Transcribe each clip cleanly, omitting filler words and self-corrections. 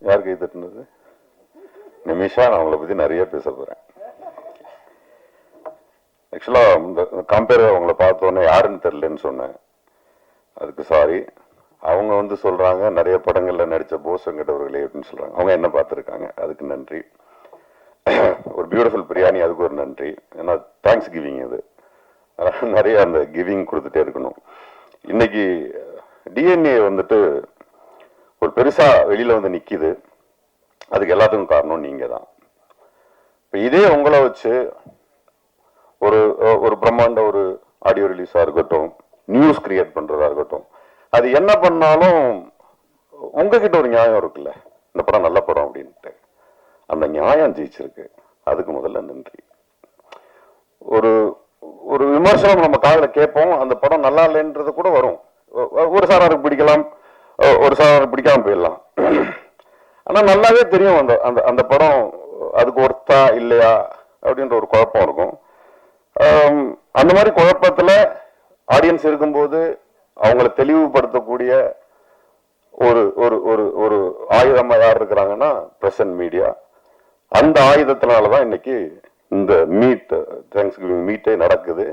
யார் கை தட்டுனது? நிமிஷா. நான் அவங்கள பத்தி நிறைய பேச போறேன். ஆக்சுவலா இந்த கம்பேர் அவங்கள பார்த்தோன்னே யாருன்னு தெரியலன்னு சொன்னேன். அதுக்கு சாரி. அவங்க சொல்றாங்க நிறைய படங்கள்ல நடிச்ச போஸ் வெங்கடவர்களே அப்படின்னு சொல்றாங்க. அவங்க என்ன பார்த்துருக்காங்க, அதுக்கு நன்றி. ஒரு பியூட்டிஃபுல் பிரியாணி, அதுக்கு ஒரு நன்றி. ஏன்னா தேங்க்ஸ் கிவிங் இது நிறைய அந்த கிவிங் கொடுத்துட்டே இருக்கணும். இன்னைக்கு டிஎன்ஏ ஒரு பெருசா வெளியில நிக்குது. அதுக்கு எல்லாத்துக்கும் காரணம் நீங்க தான். இப்ப இதே உங்களை வச்சு ஒரு ஒரு பிரம்மாண்ட ஒரு ஆடியோ ரிலீஸா இருக்கட்டும், நியூஸ் கிரியேட் பண்றதா இருக்கட்டும், அது என்ன பண்ணாலும் உங்ககிட்ட ஒரு நியாயம் இருக்குல்ல, இந்த படம் நல்ல படம் அப்படின்ட்டு. அந்த நியாயம் ஜெயிச்சிருக்கு. அதுக்கு முதல்ல நன்றி. ஒரு ஒரு விமர்சனம் நம்ம காதல கேட்போம், அந்த படம் நல்லா இல்லைன்றது கூட வரும். ஒரு சாராருக்கு பிடிக்கலாம், ஒரு சாராருக்கு பிடிக்காம போயிடலாம். ஆனா நல்லாவே தெரியும் அந்த அந்த அந்த படம் அதுக்கு ஒர்த்தா இல்லையா அப்படின்ற ஒரு குழப்பம் இருக்கும். அந்த மாதிரி குழப்பத்துல ஆடியன்ஸ் இருக்கும்போது அவங்களை தெளிவுபடுத்தக்கூடிய ஒரு ஒரு ஒரு ஒரு ஆயுதமா யார் இருக்கிறாங்கன்னா பிரசன்ட் மீடியா. அந்த ஆயுதத்தினாலதான் இன்னைக்கு இந்த மீட், தேங்க்ஸ் கிவிங் மீட்டே நடக்குது.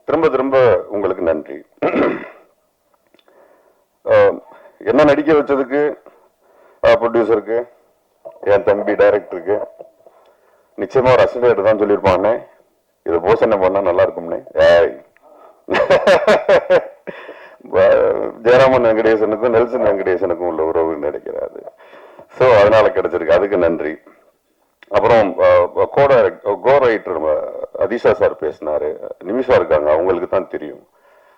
திரும்ப திரும்ப உங்களுக்கு நன்றி. என்ன நடிக்க வச்சதுக்கு ப்ரொடியூசருக்கு, என் தம்பி டைரக்டருக்கு நிச்சயமா ஒரு அசிஸ்டன்ட் தான் சொல்லியிருப்பானே, இது போஸ் என்ன பண்ணா நல்லா இருக்கும்னே. ஜெயராமன் வெங்கடேசனுக்கும் நெல்சன் வெங்கடேசனுக்கும் உள்ள உறவு நினைக்கிறாரு. சோ அதனால கிடைச்சிருக்கு, அதுக்கு நன்றி. அப்புறம் கோ ரைட்டர் அதிஷா சார் பேசினாரு. நிமிஷா இருக்காங்க, அவங்களுக்கு தான் தெரியும்,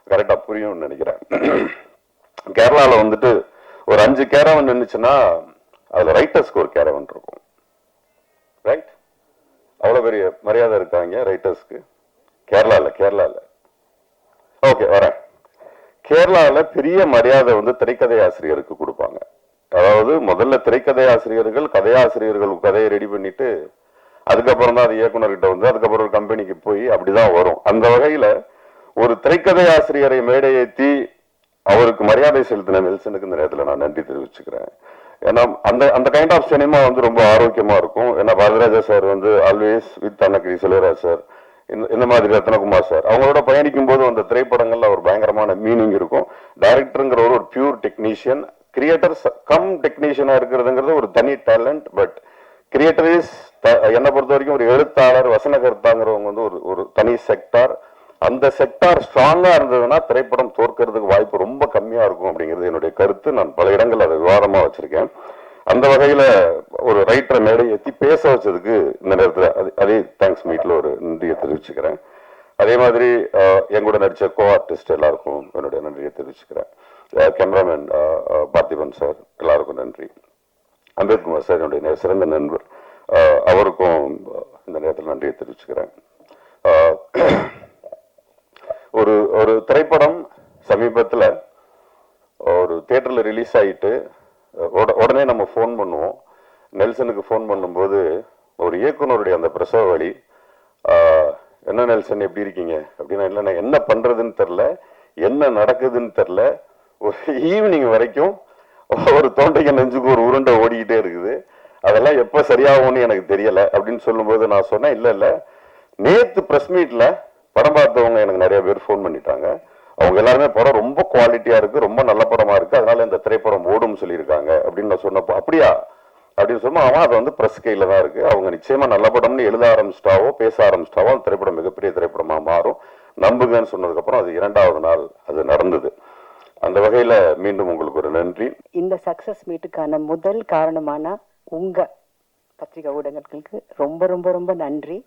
கரெக்டா புரியும்னு நினைக்கிறேன். கேரளால ஒரு 5 கேரவன் நின்றுச்சுன்னா அதுல ரைட்டர்ஸ்க்கு ஒரு கேரவன் இருக்கும். ரைட்? அவ்வளவு பெரிய மரியாதை இருக்காங்க ரைட்டர்ஸ்க்கு கேரளால. ஓகே, வரேன். கேரளால பெரிய மரியாதை திரைக்கதை ஆசிரியருக்கு கொடுப்பாங்க. அதாவது முதல்ல திரைக்கதை ஆசிரியர்கள் கதையாசிரியர்கள் கதையை ரெடி பண்ணிட்டு அதுக்கப்புறம் தான் அது இயக்குனர்கிட்ட அதுக்கப்புறம் ஒரு கம்பெனிக்கு போய் அப்படிதான் வரும். அந்த வகையில ஒரு திரைக்கதை ஆசிரியரை மேடை ஏற்றி அவருக்கு மரியாதை செலுத்தின நெல்சனுக்கு இந்த நேரத்தில் நான் நன்றி தெரிவிச்சுக்கிறேன். ஏன்னா அந்த அந்த கைண்ட் ஆஃப் சினிமா ரொம்ப ஆரோக்கியமா இருக்கும். ஏன்னா Bharathiraja sir always with Annagiri Selvaraj sir, இந்த மாதிரி ரத்னகுமார் சார் அவங்களோட பயணிக்கும் போது அந்த திரைப்படங்கள்ல ஒரு பயங்கரமான மீனிங் இருக்கும். டைரக்டருங்கிற ஒரு பியூர் டெக்னீஷியன், கிரியேட்டர் கம் டெக்னீஷியனா இருக்கிறதுங்கிறது ஒரு தனி டேலண்ட். பட் கிரியேட்டர் இஸ் என்னை பொறுத்த வரைக்கும் ஒரு எழுத்தாளர், வசனகர்த்தாங்கிறவங்க ஒரு தனி செக்டார். அந்த செக்டார் ஸ்ட்ராங்கா இருந்ததுன்னா திரைப்படம் தோற்கிறதுக்கு வாய்ப்பு ரொம்ப கம்மியா இருக்கும் அப்படிங்கிறது என்னுடைய கருத்து. நான் பல இடங்கள் அதை விவாதமா வச்சிருக்கேன். அந்த வகையில ஒரு ரைட்டரை மேடை ஏற்றி பேச வச்சதுக்கு இந்த நேரத்தில் அதே தேங்க்ஸ் மீட்ல ஒரு நன்றியை தெரிவிச்சுக்கிறேன். அதே மாதிரி என் கூட நடிச்ச கோ ஆர்டிஸ்ட் எல்லாருக்கும் என்னுடைய நன்றியை தெரிவிச்சுக்கிறேன். கேமராமேன் பார்த்திபன் சார், எல்லாருக்கும் நன்றி. அம்பேத்குமார் சார் என்னுடைய சிறந்த நண்பர், அவருக்கும் இந்த நேரத்தில் நன்றியை தெரிவிச்சுக்கிறேன். ஒரு ஒரு திரைப்படம் சமீபத்தில் ஒரு தியேட்டர்ல ரிலீஸ் ஆயிட்டு உடனே நம்ம ஃபோன் பண்ணுவோம். நெல்சனுக்கு ஃபோன் பண்ணும்போது ஒரு இயக்குனருடைய அந்த பிரசவ வழி, என்ன நெல்சன் எப்படி இருக்கீங்க அப்படின்னா, இல்லை என்ன பண்றதுன்னு தெரில, என்ன நடக்குதுன்னு தெரில, ஒரு ஈவினிங் வரைக்கும் ஒரு தொண்டைக்கு நெஞ்சுக்கு ஒரு உருண்டை ஓடிக்கிட்டே இருக்குது, அதெல்லாம் எப்ப சரியாகும்னு எனக்கு தெரியல அப்படின்னு சொல்லும்போது நான் சொன்னேன், இல்ல நேத்து பிரஸ் மீட்ல படம் பார்த்தவங்க எனக்கு நிறைய பேர் ஃபோன் பண்ணிட்டாங்க. அவங்க எல்லாருமே படம் ரொம்ப குவாலிட்டியா இருக்கு, ரொம்ப நல்ல படமா இருக்கு, அதனால இந்த திரைப்படம் ஓடும் சொல்லியிருக்காங்க அப்படின்னு நான் சொன்னப்போ, அப்படியா அப்படின்னு சொன்னா, அவன் அது பிரஸ் கையில தான் இருக்கு, அவங்க நிச்சயமா நல்ல படம்னு எழுத ஆரம்பிச்சிட்டாவோ பேச ஆரம்பிச்சிட்டாவோ அந்த திரைப்படம் மிகப்பெரிய திரைப்படமா மாறும், நம்புங்கன்னு சொன்னதுக்கு அப்புறம் அது 2வது நாள் அது நடந்தது. அந்த வகையில மீண்டும் உங்களுக்கு ஒரு நன்றி. இந்த சக்சஸ் மீட்டுக்கான முதல் காரணமான உங்க பத்திரிகை ஊடகங்களுக்கு ரொம்ப ரொம்ப ரொம்ப நன்றி.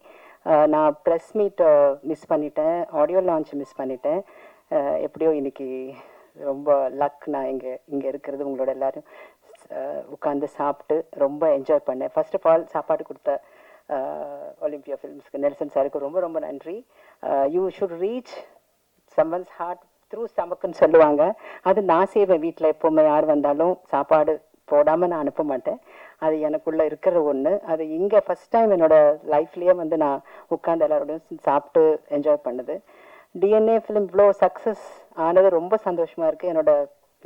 நான் ப்ரெஸ் மீட் மிஸ் பண்ணிட்டேன், ஆடியோ லான்ச் மிஸ் பண்ணிட்டேன். எப்படியோ இன்னைக்கு ரொம்ப லக், நான் இங்கே இருக்கிறது உங்களோட எல்லாரும் உட்காந்து சாப்பிட்டு ரொம்ப என்ஜாய் பண்ணேன். ஃபர்ஸ்ட் ஆஃப் ஆல் சாப்பாடு கொடுத்த ஒலிம்பியா ஃபிலிம்ஸ்க்கு நெல்சன் சாருக்கு ரொம்ப ரொம்ப நன்றி. You should reach someone's heart through ஸ்டமக்குன்னு சொல்லுவாங்க, அது நான் செய்வேன். வீட்டில் எப்போவுமே யார் வந்தாலும் சாப்பாடு போடாமல் நான் அனுப்ப மாட்டேன், அது எனக்குள்ளே இருக்கிற ஒன்று. அது இங்கே ஃபஸ்ட் டைம் என்னோட லைஃப்லேயே நான் உட்காந்து எல்லாரோடையும் சாப்பிட்டு என்ஜாய் பண்ணுது. டிஎன்ஏ ஃபிலிம் இவ்வளோ சக்ஸஸ் ஆனது ரொம்ப சந்தோஷமாக இருக்குது. என்னோட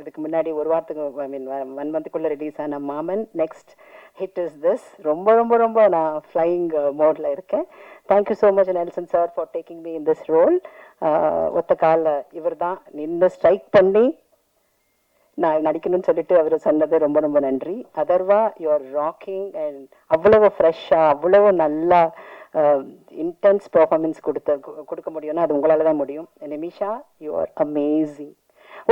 இதுக்கு முன்னாடி ஒரு வாரத்துக்கு ஐ மீன் 1 மந்த்துக்குள்ளே ரிலீஸ் ஆன மாமன். Next hit is this. ரொம்ப ரொம்ப ரொம்ப நான் ஃப்ளையிங் மோடில் இருக்கேன். Thank you so much Nelson sir for taking me in this role. ஒத்த காலில் இவர் தான் நின்று ஸ்ட்ரைக் பண்ணி நான் நடிக்கணும்னு சொல்லிட்டு அவர் சொன்னது ரொம்ப ரொம்ப நன்றி. அதர்வா யூஆர் ராக்கிங் அண்ட் அவ்வளவு ஃப்ரெஷ்ஷாக அவ்வளவு நல்லா இன்டென்ஸ் பர்ஃபார்மன்ஸ் கொடுக்க முடியும்னா அது உங்களால் தான் முடியும். Nimisha you are amazing.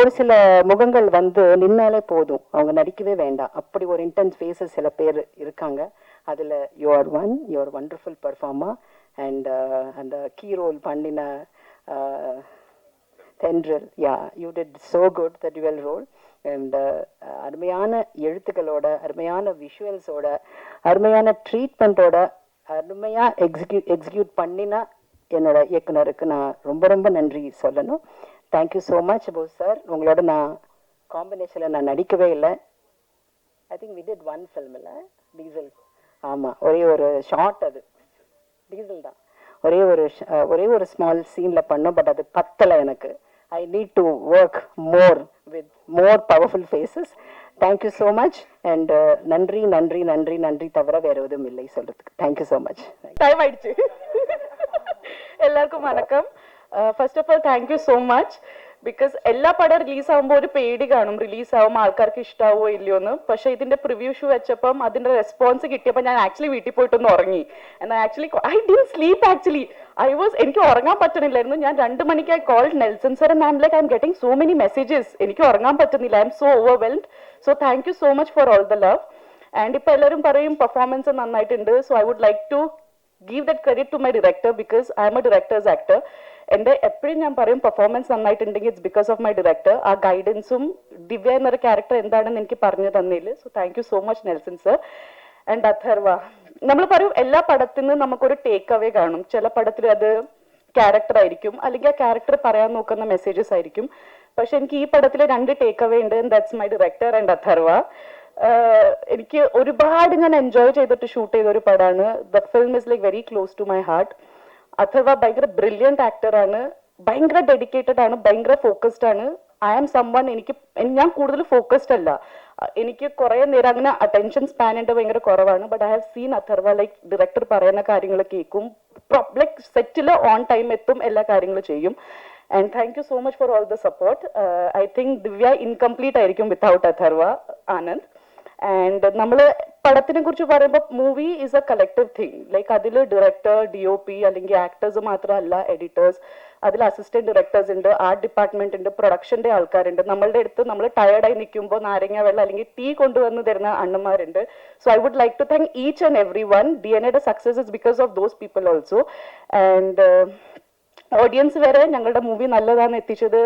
ஒரு சில முகங்கள் வந்து நின்னாலே போதும், அவங்க நடிக்கவே வேண்டாம், அப்படி ஒரு இன்டென்ஸ் ஃபேஸஸ் சில பேர் இருக்காங்க. அதில் you are wonderful performer. And அந்த கீ ரோல் பண்ணின Thendral, yeah you did so good the dual role. And அருமையான எழுத்துக்களோட, அருமையான விஷுவல்ஸோட, அருமையான ட்ரீட்மெண்ட்டோட, அருமையாக எக்ஸிக்யூட் பண்ணினா என்னோட இயக்குனருக்கு நான் ரொம்ப ரொம்ப நன்றி சொல்லணும். Thank you so much Bose sir. உங்களோட நான் காம்பினேஷனில் நான் நடிக்கவே இல்லை. I think we did 1 film இல்லை டீசல். ஆமாம், ஒரே ஒரு ஷார்ட், அது டீசல் தான். ஒரே ஒரு ஸ்மால் சீனில் பண்ணோம். பட் அது பத்தலை எனக்கு. I need to work more with more powerful faces. Thank you so much. And நன்றி நன்றி நன்றி நன்றி தவிர வேற எதுவும் இல்லை சொல்றதுக்கு. Thank you so much. Time ஆயிடுச்சு. എല്ലാവർക്കും വണക്കം. First of all thank you so much. Because എല്ലാ പടം റിലീസ് ആകുമ്പോൾ ഒരു പേടി കാണും, റിലീസ് ആകുമ്പോൾ ആൾക്കാർക്ക് ഇഷ്ടാവോ ഇല്ലയോ എന്ന്. പക്ഷെ ഇതിന്റെ പ്രിവ്യൂ ഷോ വെച്ചപ്പം അതിന്റെ റെസ്പോൺസ് കിട്ടിയപ്പോൾ ഞാൻ ആക്ച്വലി വീട്ടിൽ പോയിട്ടൊന്ന് ഉറങ്ങി. എന്നാൽ actually I didn't sleep actually. എനിക്ക് ഉറങ്ങാൻ പറ്റുന്നില്ലായിരുന്നു. ഞാൻ 2 മണിക്ക് I called Nelson sir and I'm like I'm getting so many messages. എനിക്ക് ഉറങ്ങാൻ പറ്റുന്നില്ല. I'm so overwhelmed. So thank you so much for all the love. And ഇപ്പൊ എല്ലാവരും പറയും പെർഫോമൻസ് നന്നായിട്ടുണ്ട്. So I would like to give that credit to my director because I am a director's actor. എൻ്റെ എപ്പോഴും ഞാൻ പറയും performance നന്നായിട്ടുണ്ടെങ്കിൽ it's because of my director. ആ ഗൈഡൻസും ദിവ്യ എന്നൊരു ക്യാരക്ടർ എന്താണെന്ന് എനിക്ക് പറഞ്ഞു തന്നതിൽ. So thank you so much Nelson sir. And Atharva, നമ്മൾ പറയും എല്ലാ പടത്തിൽ നിന്ന് നമുക്കൊരു ടേക്ക് അവേ കാണും. ചില പടത്തിൽ അത് ക്യാരക്ടർ ആയിരിക്കും, അല്ലെങ്കിൽ ആ ക്യാരക്ടർ പറയാൻ നോക്കുന്ന മെസ്സേജസ് ആയിരിക്കും. പക്ഷെ എനിക്ക് ഈ പടത്തിൽ 2 ടേക്ക് അവേ ഉണ്ട്. That's my director and Atharva. എനിക്ക് ഒരുപാട് ഞാൻ എൻജോയ് ചെയ്തിട്ട് ഷൂട്ട് ചെയ്ത ഒരു പടമാണ്. The film is like very close to my heart. Atharva ഭയങ്കര ബ്രില്യൻറ്റ് ആക്ടറാണ്, ഭയങ്കര ഡെഡിക്കേറ്റഡ് ആണ്, ഭയങ്കര ഫോക്കസ്ഡ് ആണ്. ഐ ആം സംവൺ, ഞാൻ കൂടുതൽ ഫോക്കസ്ഡ് അല്ല. എനിക്ക് കുറെ നേരം അങ്ങനെ അറ്റൻഷൻ സ്പാൻ എൻ്റെ ഭയങ്കര കുറവാണ്. But I have seen Atharva like director പറയുന്ന കാര്യങ്ങൾ കേൾക്കും, ലൈക്ക് സെറ്റിൽ ഓൺ ടൈം എത്തും, എല്ലാ കാര്യങ്ങളും ചെയ്യും. And thank you so much for all the support. I think Divya incomplete ആയിരിക്കും വിത്തൗട്ട് അഥർവ ആനന്ദ്. ആൻഡ് നമ്മൾ പടത്തിനെ കുറിച്ച് പറയുമ്പോൾ movie is A collective thing. Like അതിൽ ഡയറക്ടർ, DOP അല്ലെങ്കിൽ ആക്ടേഴ്സ് മാത്രമല്ല, എഡിറ്റേഴ്സ്, അതിൽ അസിസ്റ്റന്റ് ഡയറക്ടേഴ്സ് ഉണ്ട്, ആർട്ട് ഡിപ്പാർട്ട്മെന്റ് ഉണ്ട്, പ്രൊഡക്ഷന്റെ ആൾക്കാരുണ്ട്. നമ്മളുടെ അടുത്ത് നമ്മൾ ടയർഡായി നിൽക്കുമ്പോൾ നാരങ്ങ വെള്ളം അല്ലെങ്കിൽ ടീ കൊണ്ടുവന്ന് തരുന്ന അണ്ണന്മാരുണ്ട്. So I would like to thank each and every one. DNA-യുടെ success is because of those people also. And audience വരെ ഞങ്ങളുടെ മൂവി നല്ലതാണെന്ന് എത്തിച്ചത്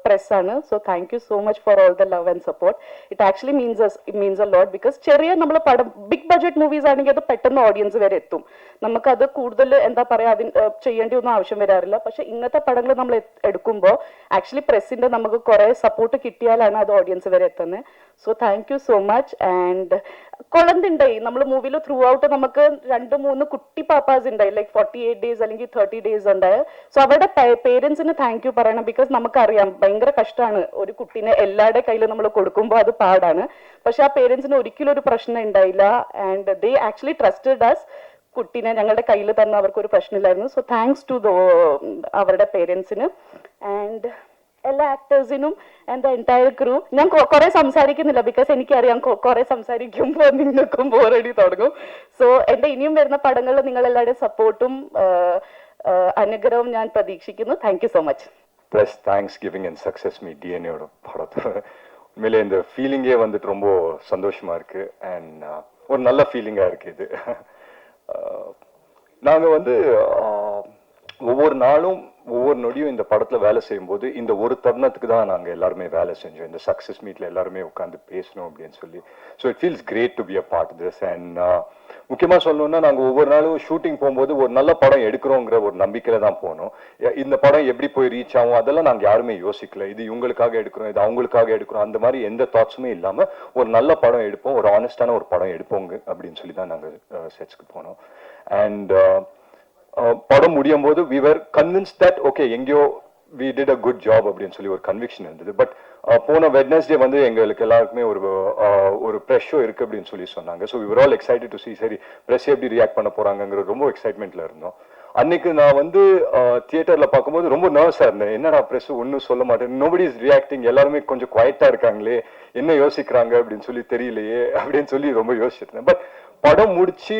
പ്രസ്സാണ്. So thank you so much for all the love and support. It actually means a lot. Because ചെറിയ നമ്മൾ പടം big budget movies ആണെങ്കിൽ അത് പെട്ടെന്ന് ഓഡിയൻസ് വരെ എത്തും. നമുക്കത് കൂടുതൽ എന്താ പറയുക, അതിന് ചെയ്യേണ്ടി ഒന്നും ആവശ്യം വരാറില്ല. പക്ഷെ ഇങ്ങനത്തെ പടങ്ങൾ നമ്മൾ എടുക്കുമ്പോൾ ആക്ച്വലി പ്രസ്സിന്റെ നമുക്ക് കുറെ സപ്പോർട്ട് കിട്ടിയാലാണ് അത് ഓഡിയൻസ് വരെ എത്തുന്നത്. So thank you so much. And കുളന്തുണ്ടായി നമ്മൾ മൂവിയിൽ ത്രൂ ഔട്ട് നമുക്ക് 2-3 കുട്ടി പാപ്പാസ് ഉണ്ടായി, ലൈക്ക് 48 days അല്ലെങ്കിൽ 30 days ഉണ്ടായി. സോ അവരുടെ പേരൻസിന് താങ്ക് യു പറയണം. ബിക്കോസ് നമുക്കറിയാം ഭയങ്കര കഷ്ടമാണ് ഒരു കുട്ടീനെ എല്ലാവരുടെ കയ്യിൽ നമ്മൾ കൊടുക്കുമ്പോൾ, അത് പാടാണ്. പക്ഷെ ആ പേരൻസിന് ഒരിക്കലും ഒരു പ്രശ്നം ഉണ്ടായില്ല. And they actually trusted us. കുട്ടീനെ ഞങ്ങളുടെ കയ്യിൽ തന്നെ അവർക്കൊരു പ്രശ്നമില്ലായിരുന്നു. സോ താങ്ക്സ് ടു അവരുടെ പേരൻസിന് ആൻഡ് എല്ലാ ആക്ടേഴ്സിനും ആൻഡ് ദ എൻറ്റയർ ക്രൂ. ഞാൻ കുറെ സംസാരിക്കുന്നില്ല ബിക്കോസ് എനിക്കറിയാം കുറെ സംസാരിക്കുമ്പോൾ നിങ്ങൾക്കും ബോറടി തുടങ്ങും. സോ എൻ്റെ ഇനിയും വരുന്ന പടങ്ങളിൽ നിങ്ങൾ എല്ലാവരുടെയും സപ്പോർട്ടും അനുഗ്രഹവും ഞാൻ പ്രതീക്ഷിക്കുന്നു. Thank you so much. Plus thanks giving and success me DNA-யோட படத்தை உண்மையிலே இந்த ஃபீலிங்கே வந்துட்டு ரொம்ப சந்தோஷமா இருக்கு. அண்ட் ஒரு நல்ல ஃபீலிங்காக இருக்கு இது. நாங்கள் வந்து ஒவ்வொரு நாளும் ஒவ்வொரு நொடியும் இந்த படத்தில் வேலை செய்யும்போது இந்த ஒரு தருணத்துக்கு தான் நாங்கள் எல்லாருமே வேலை செஞ்சோம். இந்த சக்ஸஸ் மீட்டில் எல்லாருமே உட்காந்து பேசணும் அப்படின்னு சொல்லி. So it feels great to be a part this. And முக்கியமாக சொல்லணும்னா நாங்கள் ஒவ்வொரு நாளும் ஷூட்டிங் போகும்போது ஒரு நல்ல படம் எடுக்கிறோங்கிற ஒரு நம்பிக்கையில் தான் போனோம். இந்த படம் எப்படி போய் ரீச் ஆகும் அதெல்லாம் நாங்கள் யாருமே யோசிக்கல. இது இவங்களுக்காக எடுக்கிறோம், இது அவங்களுக்காக எடுக்கிறோம், அந்த மாதிரி எந்த தாட்ஸுமே இல்லாமல் ஒரு நல்ல படம் எடுப்போம், ஒரு ஆனஸ்டான ஒரு படம் எடுப்போங்க அப்படின்னு சொல்லி தான் நாங்கள் செட்ஸ்க்கு போனோம். அண்ட் படம் முடியும் போது we were convinced that okay எங்கேயோ we did a good job அப்படின்னு சொல்லி ஒரு கன்விக்ஷன் இருந்தது. பட் போன வெட்னஸ்டே வந்து எங்களுக்கு எல்லாருக்குமே ஒரு ப்ரெஷ் ஷோ இருக்கு அப்படின்னு சொல்லி சொன்னாங்க. So we were all excited to see சரி ப்ரெஸ் எப்படி ரியாக்ட் பண்ண போறாங்கிற ரொம்ப எக்ஸைட்மெண்ட்ல இருந்தோம். அன்னைக்கு நான் வந்து தியேட்டர்ல பார்க்கும்போது ரொம்ப நர்வஸா இருந்தேன். என்னடா ப்ரெஸ் ஒன்றும் சொல்ல மாட்டேன், நோபடி இஸ் ரியாக்டிங், எல்லாருமே கொஞ்சம் குவைட்டா இருக்காங்களே, என்ன யோசிக்கிறாங்க அப்படின்னு சொல்லி தெரியலையே அப்படின்னு சொல்லி ரொம்ப யோசிச்சிருந்தேன். பட் படம் முடிச்சு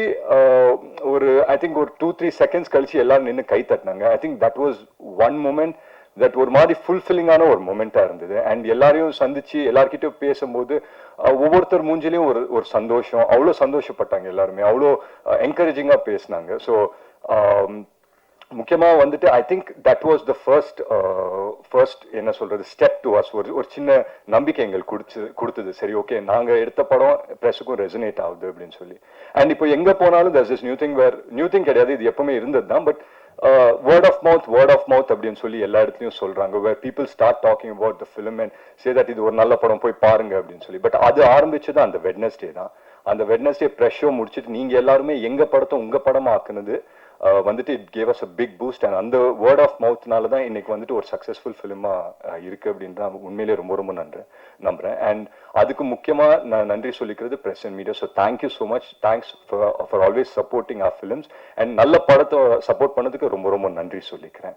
ஒரு ஐ திங்க் ஒரு 2-3 செகண்ட்ஸ் கழிச்சு எல்லாரும் நின்று கை தட்டினாங்க. I think that was one moment that ஒரு மாதிரி ஃபுல்ஃபில்லிங்கான ஒரு மொமெண்டா இருந்தது. அண்ட் எல்லாரையும் சந்திச்சு எல்லார்கிட்டயும் பேசும்போது ஒவ்வொருத்தர் மூஞ்சிலையும் ஒரு சந்தோஷம், அவ்வளோ சந்தோஷப்பட்டாங்க எல்லாருமே, அவ்வளோ என்கரேஜிங்கா பேசினாங்க. ஸோ முக்கியமா வந்துட்டு ஐ think that was the first என்ன சொல்றது ஸ்டெப் டு அஸ். ஒரு சின்ன நம்பிக்கை எங்களுக்கு கொடுத்தது. சரி ஓகே, நாங்க எடுத்த படம் ப்ரெஸ்ஸுக்கும் ரெசனேட் ஆகுது அப்படின்னு சொல்லி. அண்ட் இப்போ எங்க போனாலும் தட்ஸ் இஸ் நியூ திங் கிடையாது, இது எப்பவுமே இருந்தது தான். பட் வேர்ட் ஆஃப் மவுத் அப்படின்னு சொல்லி எல்லா இடத்துலயும் சொல்றாங்க. Where people start talking about the film and say that இது ஒரு நல்ல படம், போய் பாருங்க அப்படின்னு சொல்லி. பட் அது ஆரம்பிச்சது அந்த வெட்னஸ்டே தான். அந்த வெட்னஸ்டே ப்ரெஷ் ஷோ முடிச்சுட்டு நீங்க எல்லாருமே எங்க படத்தை உங்க படமா ஆக்குனது வந்துட்டு it gave us a big boost. And அந்த வேர்ட் ஆஃப் மவுத்னால தான் இன்னைக்கு வந்துட்டு ஒரு சக்சஸ்ஃபுல் ஃபிலிமா இருக்கு அப்படின்னு உண்மையிலேயே ரொம்ப ரொம்ப நம்புறேன். அண்ட் அதுக்கு முக்கியமா நான் நன்றி சொல்லிக்கிறது press and media. So thank you so much, thanks for always supporting our films. And நல்ல படத்தை சப்போர்ட் பண்ணதுக்கு ரொம்ப ரொம்ப நன்றி சொல்லிக்கிறேன்.